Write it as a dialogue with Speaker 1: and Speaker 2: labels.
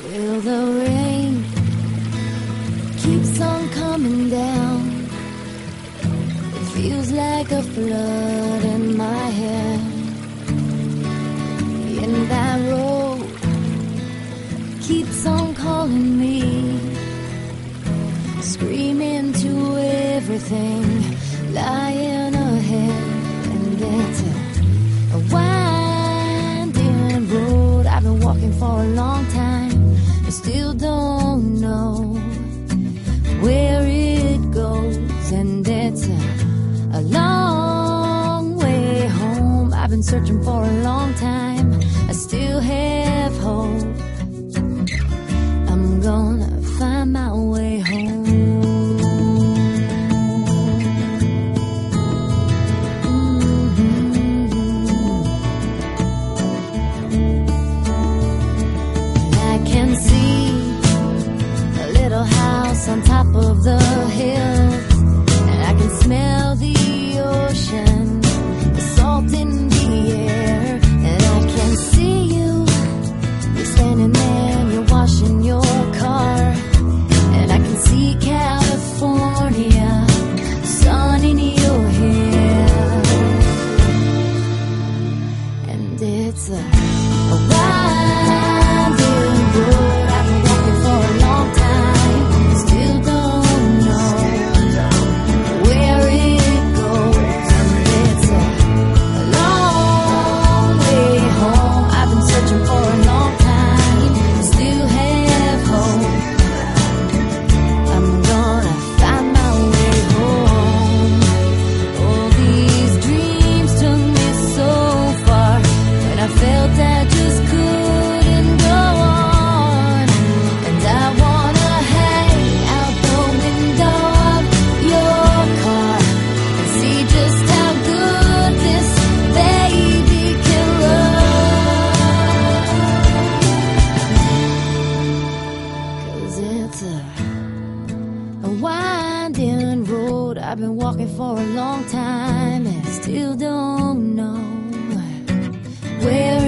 Speaker 1: Will the rain keeps on coming down? It feels like a flood in my head. And that road keeps on calling me, screaming to everything lying ahead. And it's a winding road I've been walking for a long time. I still don't know where it goes, and it's a long way home. I've been searching for a long time. I still have hope. I'm gonna find my way home. On top of the hills, and I can smell the ocean, the salt in the air, and I can see you. You're standing there and you're washing your car, and I can see California, sun in your hair, and it's a winding road I've been walking for a long time. I've been walking for a long time and I still don't know where